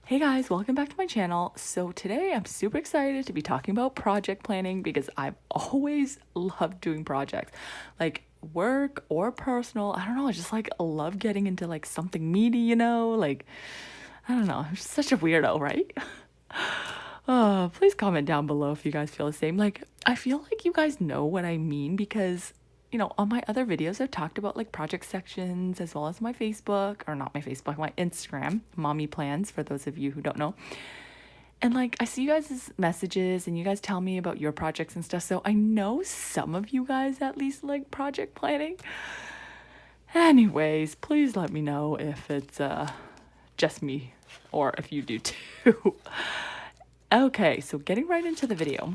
Hey guys, welcome back to my channel. So today I'm super excited to be talking about project planning because I've always loved doing projects, like work or personal. I don't know, I just like love getting into like something meaty, like I don't know, I'm just such a weirdo, right? Oh, please comment down below if you guys feel the same. Like, I feel like you guys know what I mean because, on my other videos, I've talked about like project sections as well as my Facebook, or not my Facebook, my Instagram, Mommy Plans, for those of you who don't know. And like, I see you guys' messages and you guys tell me about your projects and stuff. So I know some of you guys at least like project planning. Anyways, please let me know if it's just me or if you do too. Okay, so getting right into the video.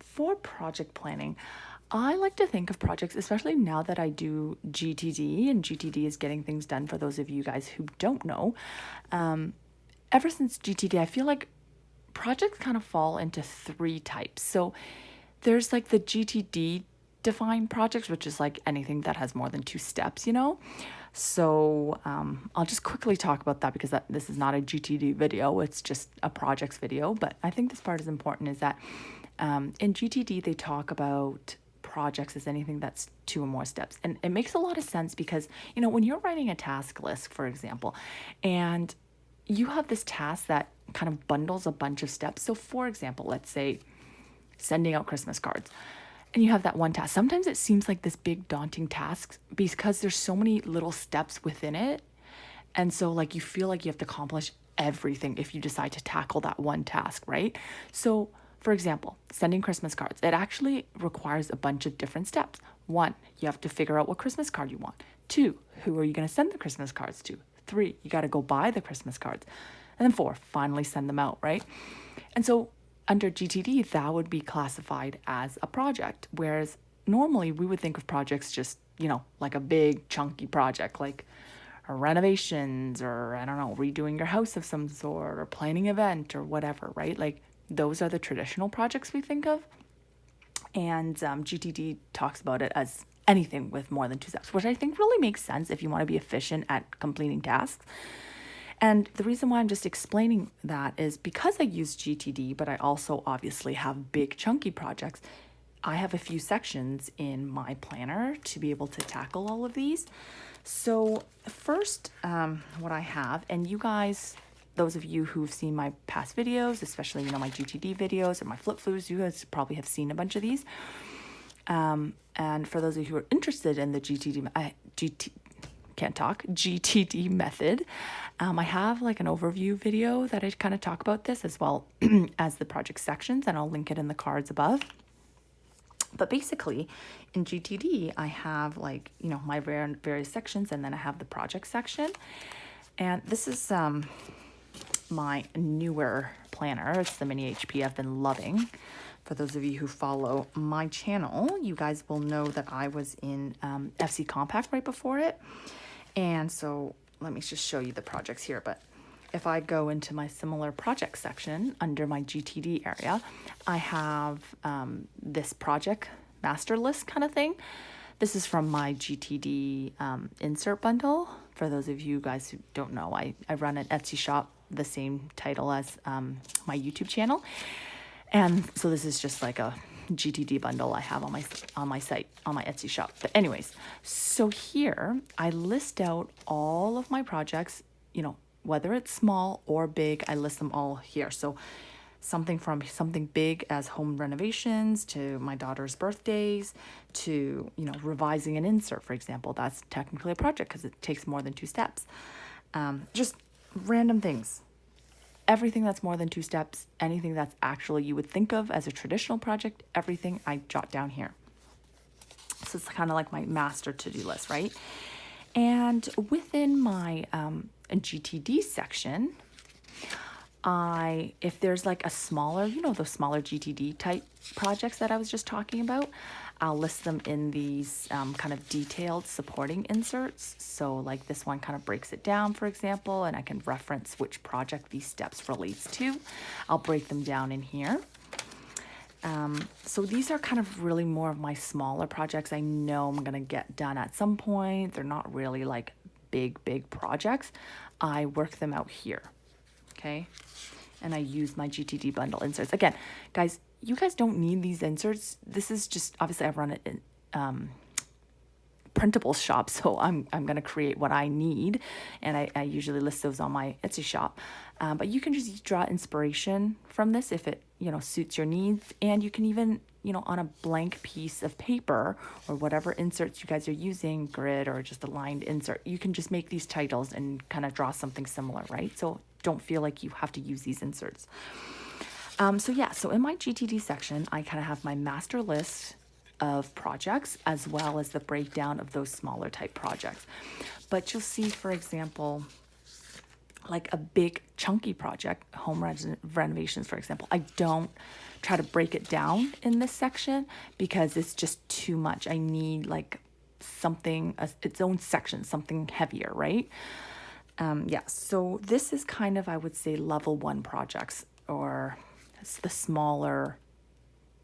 For project planning, I like to think of projects, especially now that I do GTD, and GTD is getting things done for those of you guys who don't know. Ever since GTD, I feel like projects kind of fall into three types. So there's like the GTD defined projects, which is like anything that has more than two steps. So I'll just quickly talk about that because this is not a GTD video, it's just a projects video. But I think this part is important is that in GTD, they talk about projects as anything that's two or more steps. And it makes a lot of sense because, when you're writing a task list, for example, and you have this task that kind of bundles a bunch of steps. So, for example, let's say sending out Christmas cards. And you have that one task. Sometimes it seems like this big daunting task because there's so many little steps within it. And so like you feel like you have to accomplish everything if you decide to tackle that one task, right? So for example, sending Christmas cards, it actually requires a bunch of different steps. One, you have to figure out what Christmas card you want. Two, who are you going to send the Christmas cards to? Three, you got to go buy the Christmas cards. And then four, finally send them out, right? And so under GTD, that would be classified as a project. Whereas normally we would think of projects just, like a big chunky project, like renovations or, I don't know, redoing your house of some sort or planning an event or whatever, right? Like those are the traditional projects we think of. And GTD talks about it as anything with more than two steps, which I think really makes sense if you want to be efficient at completing tasks. And the reason why I'm just explaining that is because I use GTD, but I also obviously have big chunky projects. I have a few sections in my planner to be able to tackle all of these. So first, what I have, and you guys, those of you who've seen my past videos, especially, my GTD videos or my flip flus, you guys probably have seen a bunch of these. And for those of you who are interested in the GTD method, I have like an overview video that I kind of talk about this as well as the project sections, and I'll link it in the cards above. But basically in GTD, I have like, my various sections, and then I have the project section. And this is my newer planner. It's the mini HP I've been loving. For those of you who follow my channel, you guys will know that I was in FC Compact right before it. And so let me just show you the projects here. But if I go into my similar project section under my GTD area, I have this project master list kind of thing. This is from my GTD insert bundle. For those of you guys who don't know, I run an Etsy shop, the same title as my YouTube channel. And so this is just like a GTD bundle I have on my site, on my Etsy shop. But anyways, so here I list out all of my projects, whether it's small or big, I list them all here. So something from something big as home renovations to my daughter's birthdays to, revising an insert, for example. That's technically a project because it takes more than two steps. Just random things. Everything that's more than two steps, anything that's actually you would think of as a traditional project, everything I jot down here. So it's kind of like my master to-do list, right? And within my GTD section, if there's like a smaller, those smaller GTD type projects that I was just talking about, I'll list them in these kind of detailed supporting inserts. So like this one kind of breaks it down, for example, and I can reference which project these steps relates to. I'll break them down in here. So these are kind of really more of my smaller projects I know I'm going to get done at some point. They're not really like big projects, I work them out here, okay? And I use my GTD bundle inserts. Again, guys, you guys don't need these inserts. This is just, obviously I've run it in Printables shop, so I'm going to create what I need, and I usually list those on my Etsy shop. But you can just draw inspiration from this if it, you know, suits your needs, and you can even, you know, on a blank piece of paper or whatever inserts you guys are using, grid or just a lined insert, you can just make these titles and kind of draw something similar, right? So don't feel like you have to use these inserts. So in my GTD section, I kind of have my master list of projects as well as the breakdown of those smaller type projects. But you'll see, for example, like a big chunky project, renovations, for example, I don't try to break it down in this section because it's just too much. I need like something, its own section, something heavier, right? So this is kind of, I would say, level 1 projects, or it's the smaller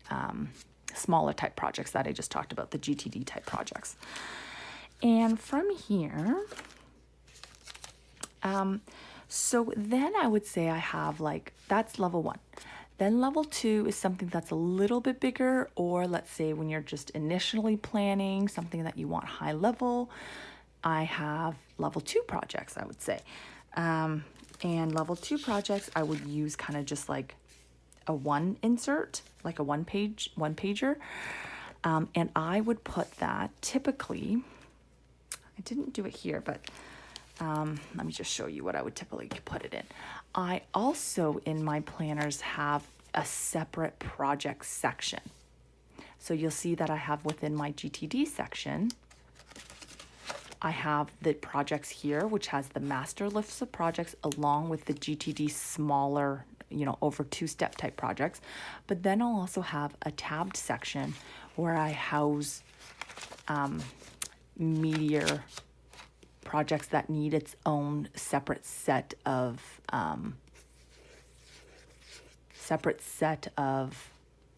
type projects that I just talked about, the GTD type projects. And from here, so then I would say I have like, that's level 1. Then level 2 is something that's a little bit bigger, or let's say when you're just initially planning something that you want high level, I have level 2 projects, I would say. And level 2 projects, I would use kind of just like a one insert, like a one pager. And I would put that typically, I didn't do it here, but let me just show you what I would typically put it in. I also, in my planners, have a separate project section. So you'll see that I have within my GTD section, I have the projects here, which has the master lists of projects along with the GTD smaller, you know, over 2-step type projects. But then I'll also have a tabbed section where I house meatier projects that need its own separate set of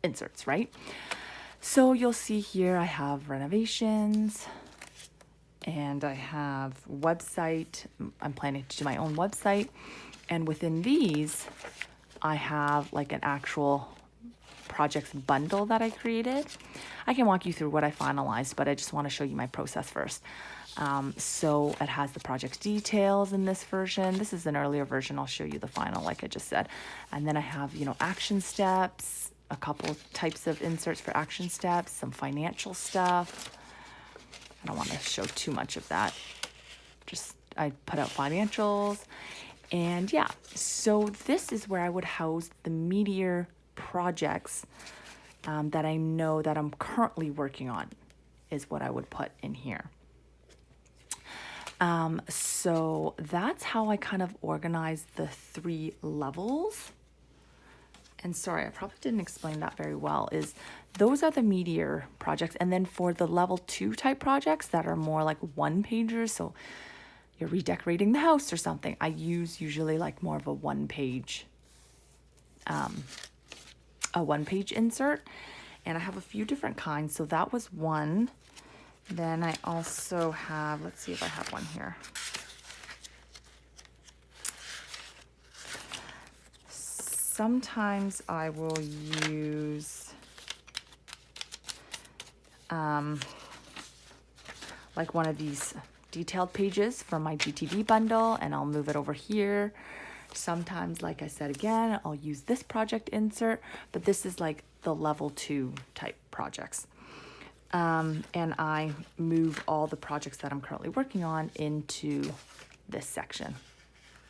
inserts, right? So you'll see here I have renovations, and I have website. I'm planning to do my own website. And within these, I have like an actual projects bundle that I created. I can walk you through what I finalized, but I just want to show you my process first. So it has the project details in this version. This is an earlier version. I'll show you the final, like I just said. And then I have, you know, action steps, a couple types of inserts for action steps, some financial stuff. I don't want to show too much of that. Just, I put out financials. And yeah, so this is where I would house the meatier projects that I know that I'm currently working on, is what I would put in here. So that's how I kind of organize the 3 levels. And sorry, I probably didn't explain that very well, is those are the meatier projects. And then for the level 2 type projects that are more like one pagers, so you're redecorating the house or something, I use usually like more of a one page insert. And I have a few different kinds. So that was one. Then I also have, let's see if I have one here. Sometimes I will use like one of these detailed pages from my GTD bundle, and I'll move it over here. Sometimes, like I said again, I'll use this project insert, but this is like the level 2 type projects. And I move all the projects that I'm currently working on into this section.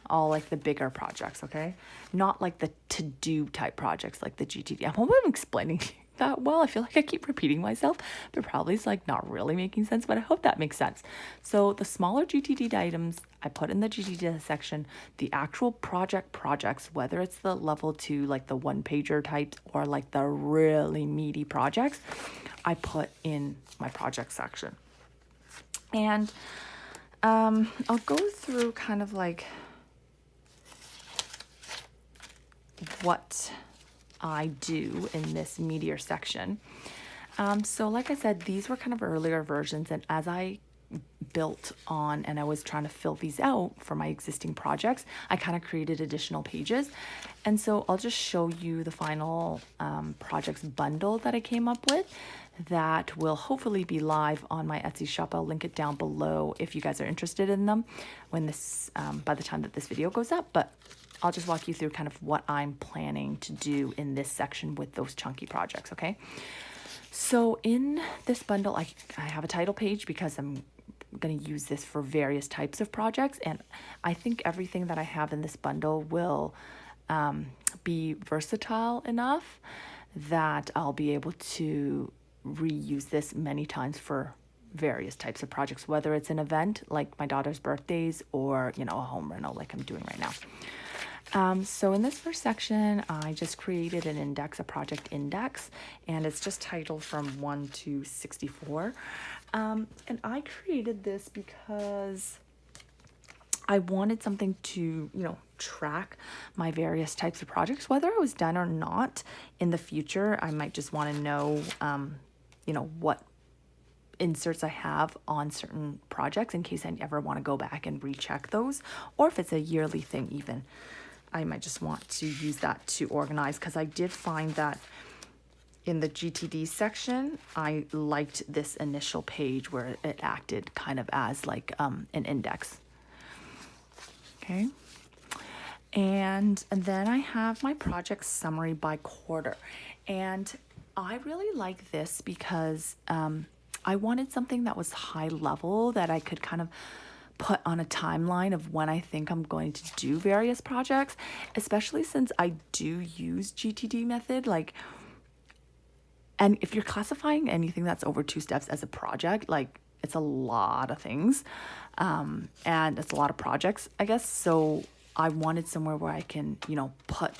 All like the bigger projects, okay? Not like the to-do type projects like the GTD. I hope I'm explaining that well. I feel like I keep repeating myself, but probably it's like not really making sense, but I hope that makes sense. So the smaller GTD items I put in the GTD section. The actual projects, whether it's the level 2, like the one pager types, or like the really meaty projects, I put in my project section. And I'll go through kind of like what I do in this meatier section. So like I said, these were kind of earlier versions, and as I built on, and I was trying to fill these out for my existing projects, I kind of created additional pages. And so I'll just show you the final projects bundle that I came up with that will hopefully be live on my Etsy shop. I'll link it down below if you guys are interested in them when this, by the time that this video goes up. But I'll just walk you through kind of what I'm planning to do in this section with those chunky projects, okay? So in this bundle, I have a title page because I'm going to use this for various types of projects, and I think everything that I have in this bundle will be versatile enough that I'll be able to reuse this many times for various types of projects, whether it's an event like my daughter's birthdays or, you know, a home rental like I'm doing right now. So in this first section, I just created an index, a project index, and it's just titled from 1 to 64. And I created this because I wanted something to, you know, track my various types of projects, whether it was done or not in the future. I might just want to know, you know, what inserts I have on certain projects in case I ever want to go back and recheck those, or if it's a yearly thing even. I might just want to use that to organize, because I did find that in the GTD section, I liked this initial page where it acted kind of as like an index. Okay. And then I have my project summary by quarter. And I really like this because I wanted something that was high level that I could kind of put on a timeline of when I think I'm going to do various projects, especially since I do use GTD method. Like, and if you're classifying anything that's over 2 steps as a project, like it's a lot of things, and it's a lot of projects, I guess. So I wanted somewhere where I can, you know, put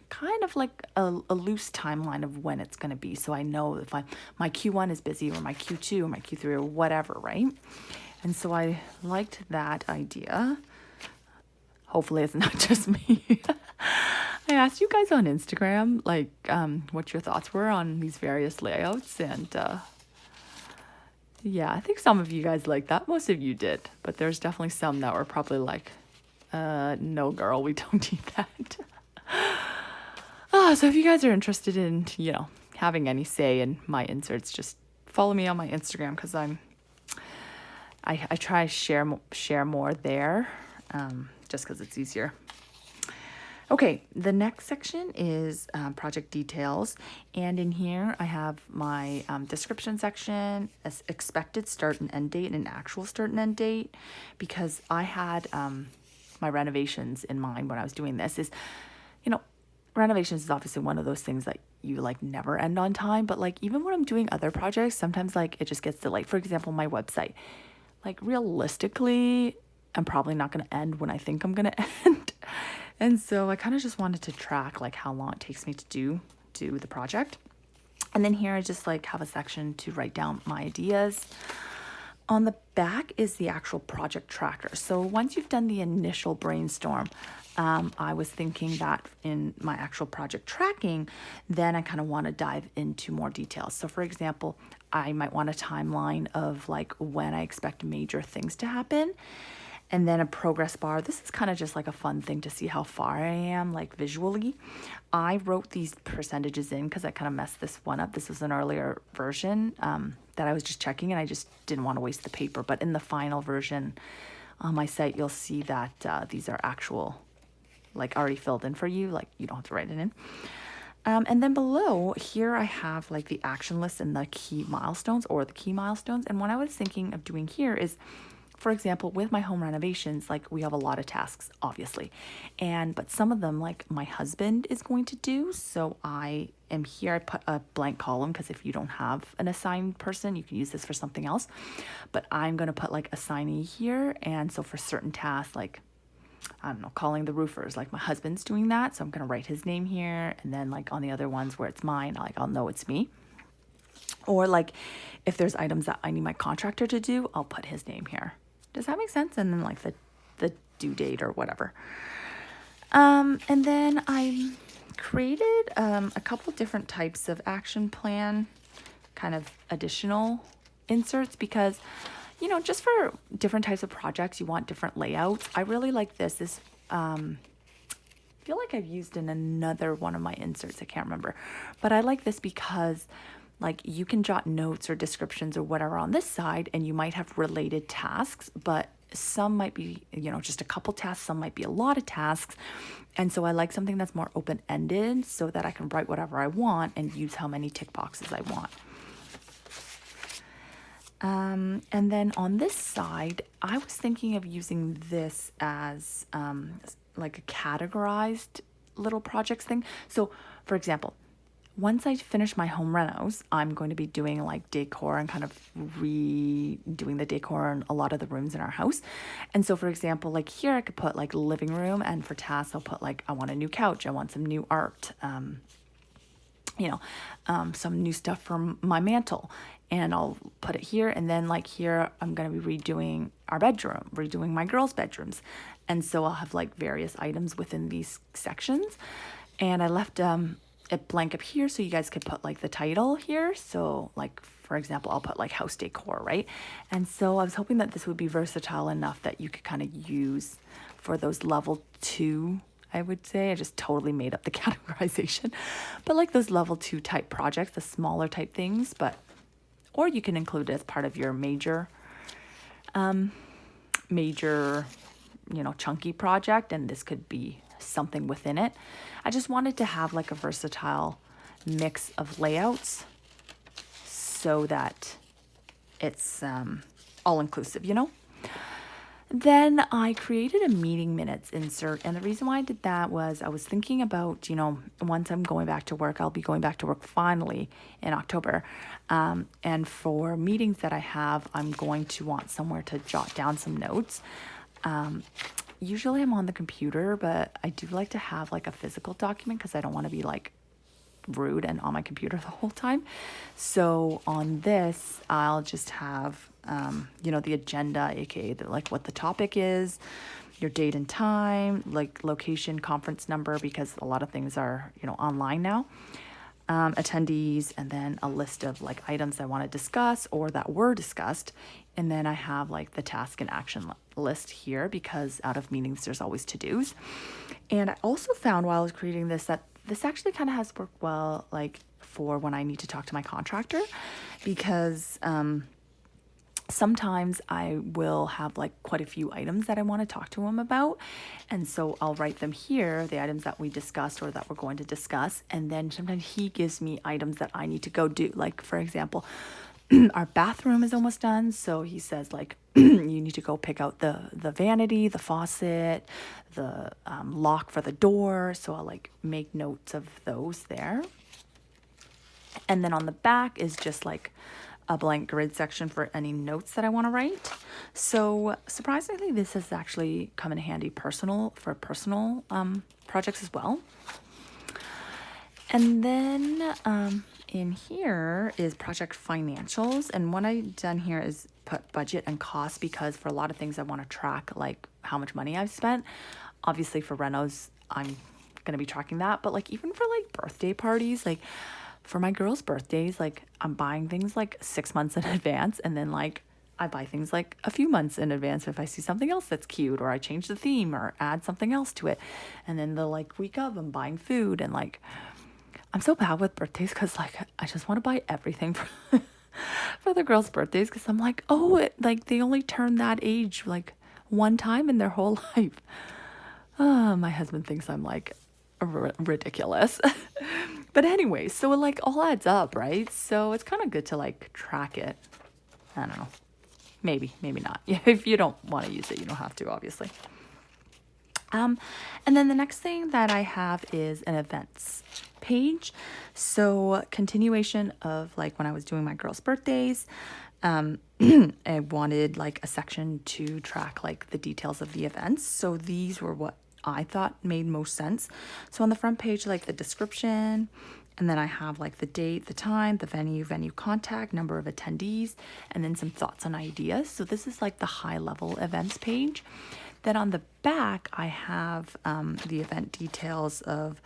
kind of like a loose timeline of when it's going to be. So I know if my Q1 is busy, or my Q2 or my Q3 or whatever, right? And so I liked that idea. Hopefully it's not just me. I asked you guys on Instagram, like, what your thoughts were on these various layouts. And yeah, I think some of you guys liked that. Most of you did. But there's definitely some that were probably like, no, girl, we don't need that. So if you guys are interested in, you know, having any say in my inserts, just follow me on my Instagram, because I try to share more there, just because it's easier. Okay, the next section is project details, and in here I have my description section, expected start and end date, and an actual start and end date, because I had my renovations in mind when I was doing this. Is, you know, renovations is obviously one of those things that you like never end on time, but like even when I'm doing other projects, sometimes like it just gets delayed. For example, my website, like realistically, I'm probably not going to end when I think I'm going to end. And so I kind of just wanted to track like how long it takes me to do the project. And then here I just like have a section to write down my ideas. On the back is the actual project tracker. So once you've done the initial brainstorm, I was thinking that in my actual project tracking, then I kind of want to dive into more details. So for example, I might want a timeline of like when I expect major things to happen, and then a progress bar. This is kind of just like a fun thing to see how far I am, like visually. I wrote these percentages in because I kind of messed this one up. This was an earlier version that I was just checking, and I just didn't want to waste the paper. But in the final version on my site, you'll see that these are actual, like already filled in for you. Like you don't have to write it in. And then below here, I have like the action list and the key milestones, or the key milestones. And what I was thinking of doing here is, for example, with my home renovations, like we have a lot of tasks, obviously. But some of them, like my husband is going to do. So I am here, I put a blank column, because if you don't have an assigned person, you can use this for something else. But I'm going to put like assignee here. And so for certain tasks, like, I don't know, calling the roofers, like my husband's doing that. So I'm going to write his name here. And then like on the other ones where it's mine, like I'll know it's me. Or like if there's items that I need my contractor to do, I'll put his name here. Does that make sense? And then like the due date or whatever. And then I created a couple different types of action plan, kind of additional inserts, because, you know, just for different types of projects, you want different layouts. I really like this. I feel like I've used in another one of my inserts. I can't remember, but I like this because like you can jot notes or descriptions or whatever on this side, and you might have related tasks, but some might be, you know, just a couple tasks, some might be a lot of tasks. And so I like something that's more open-ended so that I can write whatever I want and use how many tick boxes I want. And then on this side, I was thinking of using this as like a categorized little projects thing. So, for example, once I finish my home renos, I'm going to be doing like decor and kind of redoing the decor in a lot of the rooms in our house. And so, for example, like here I could put like living room, and for tasks I'll put like I want a new couch, I want some new art, some new stuff from my mantle, and I'll put it here. And then like here, I'm going to be redoing our bedroom, redoing my girls' bedrooms. And so I'll have like various items within these sections. And I left it blank up here so you guys could put like the title here. So like, for example, I'll put like house decor, right? And so I was hoping that this would be versatile enough that you could kind of use for those level 2, I would say. I just totally made up the categorization, but like those level 2 type projects, the smaller type things, or you can include it as part of your major, chunky project, and this could be something within it. I just wanted to have like a versatile mix of layouts so that it's all inclusive, you know? Then I created a meeting minutes insert. And the reason why I did that was I was thinking about, once I'm going back to work, I'll be going back to work finally in October. And for meetings that I have, I'm going to want somewhere to jot down some notes. Usually I'm on the computer, but I do like to have like a physical document because I don't want to be like rude and on my computer the whole time. So on this, I'll just have, the agenda, aka like what the topic is, your date and time, like location, conference number, because a lot of things are, online now, attendees, and then a list of like items I want to discuss or that were discussed. And then I have like the task and action list here because out of meetings, there's always to-dos. And I also found while I was creating this that this actually kind of has worked well, like for when I need to talk to my contractor, because sometimes I will have like quite a few items that I want to talk to him about. And so I'll write them here, the items that we discussed or that we're going to discuss. And then sometimes he gives me items that I need to go do. Like, for example, our bathroom is almost done. So he says like, you need to go pick out the vanity, the faucet, the lock for the door. So I'll like make notes of those there. And then on the back is just like a blank grid section for any notes that I want to write. So surprisingly, this has actually come in handy for personal projects as well. And then in here is project financials. And what I've done here is put budget and cost because for a lot of things I want to track like how much money I've spent. Obviously for renos, I'm going to be tracking that. But like even for like birthday parties, like for my girls' birthdays, like I'm buying things like 6 months in advance, and then like I buy things like a few months in advance if I see something else that's cute, or I change the theme or add something else to it. And then the like week of, I'm buying food, and like I'm so bad with birthdays because like I just want to buy everything for the girls' birthdays because I'm like, like they only turn that age like one time in their whole life. My husband thinks I'm like ridiculous. But anyway, so it like all adds up, right? So it's kind of good to like track it. I don't know. Maybe not. If you don't want to use it, you don't have to, obviously. And then the next thing that I have is an events page. So continuation of like when I was doing my girls' birthdays, I wanted like a section to track like the details of the events. So these were what I thought made most sense. So on the front page, like the description, and then I have like the date, the time, the venue contact, number of attendees, and then some thoughts and ideas. So this is like the high level events page. Then on the back, I have the event details of,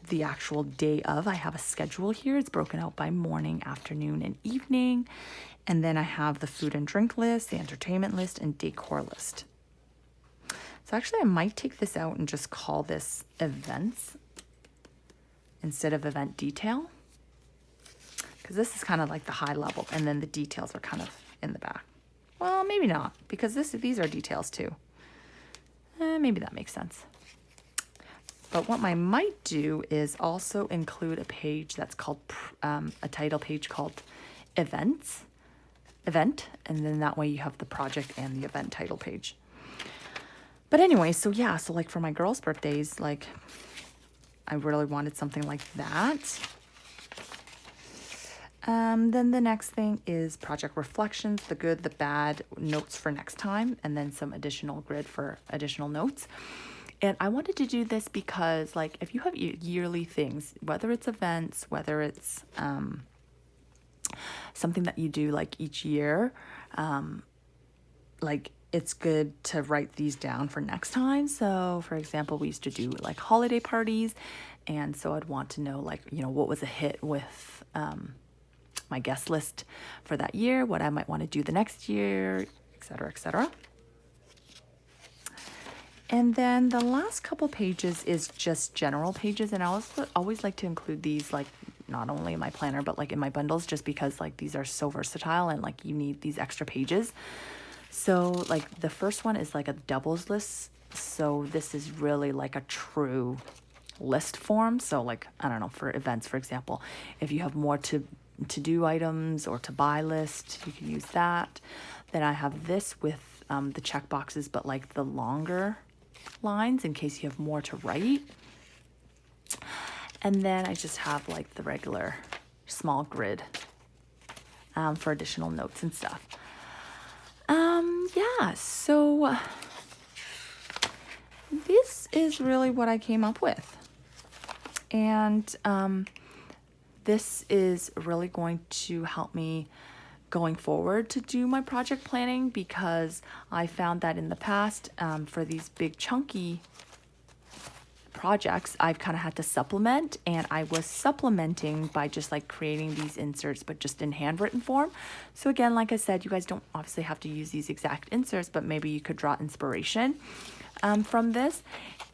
the actual day of. I have a schedule here. It's broken out by morning, afternoon, and evening. And then I have the food and drink list, the entertainment list, and decor list. So actually I might take this out and just call this events instead of event detail, because this is kind of like the high level, and then the details are kind of in the back. Well, maybe not, because these are details too. Maybe that makes sense. But what I might do is also include a page that's called, a title page called event, and then that way you have the project and the event title page. But anyway, so yeah, so like for my girls' birthdays, like I really wanted something like that. Then the next thing is project reflections, the good, the bad, notes for next time, and then some additional grid for additional notes. And I wanted to do this because, like, if you have yearly things, whether it's events, whether it's something that you do like each year, like it's good to write these down for next time. So for example, we used to do like holiday parties, and so I'd want to know, like, you know, what was a hit with my guest list for that year, what I might want to do the next year, et cetera, et cetera. And then the last couple pages is just general pages, and I always like to include these, like, not only in my planner but like in my bundles, just because like these are so versatile and like you need these extra pages. So like the first one is like a doubles list, so this is really like a true list form. So like, I don't know, for events, for example, if you have more to do items or to buy list, you can use that. Then I have this with the check boxes, but like the longer lines in case you have more to write. And then I just have like the regular small grid for additional notes and stuff. Yeah, so this is really what I came up with. And this is really going to help me going forward to do my project planning, because I found that in the past, for these big chunky projects, I've kind of had to supplement, and I was supplementing by just like creating these inserts, but just in handwritten form. So again, like I said, you guys don't obviously have to use these exact inserts, but maybe you could draw inspiration from this,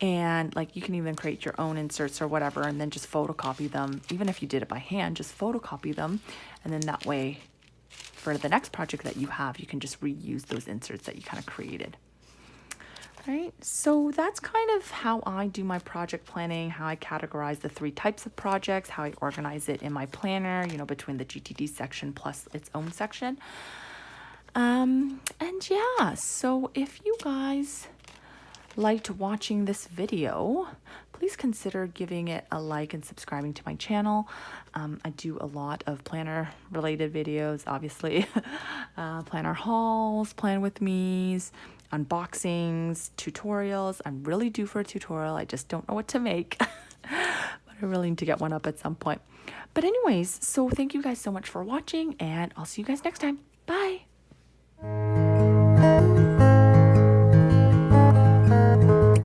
and like you can even create your own inserts or whatever, and then just photocopy them. Even if you did it by hand, just photocopy them, and then that way for the next project that you have, you can just reuse those inserts that you kind of created. Right, so that's kind of how I do my project planning, how I categorize the 3 types of projects, how I organize it in my planner, you know, between the GTD section plus its own section. And yeah, so if you guys liked watching this video, please consider giving it a like and subscribing to my channel. I do a lot of planner related videos, obviously. Planner hauls, plan with me's, unboxings, tutorials. I'm really due for a tutorial. I just don't know what to make. But I really need to get one up at some point. But anyways, so thank you guys so much for watching, and I'll see you guys next time. Bye.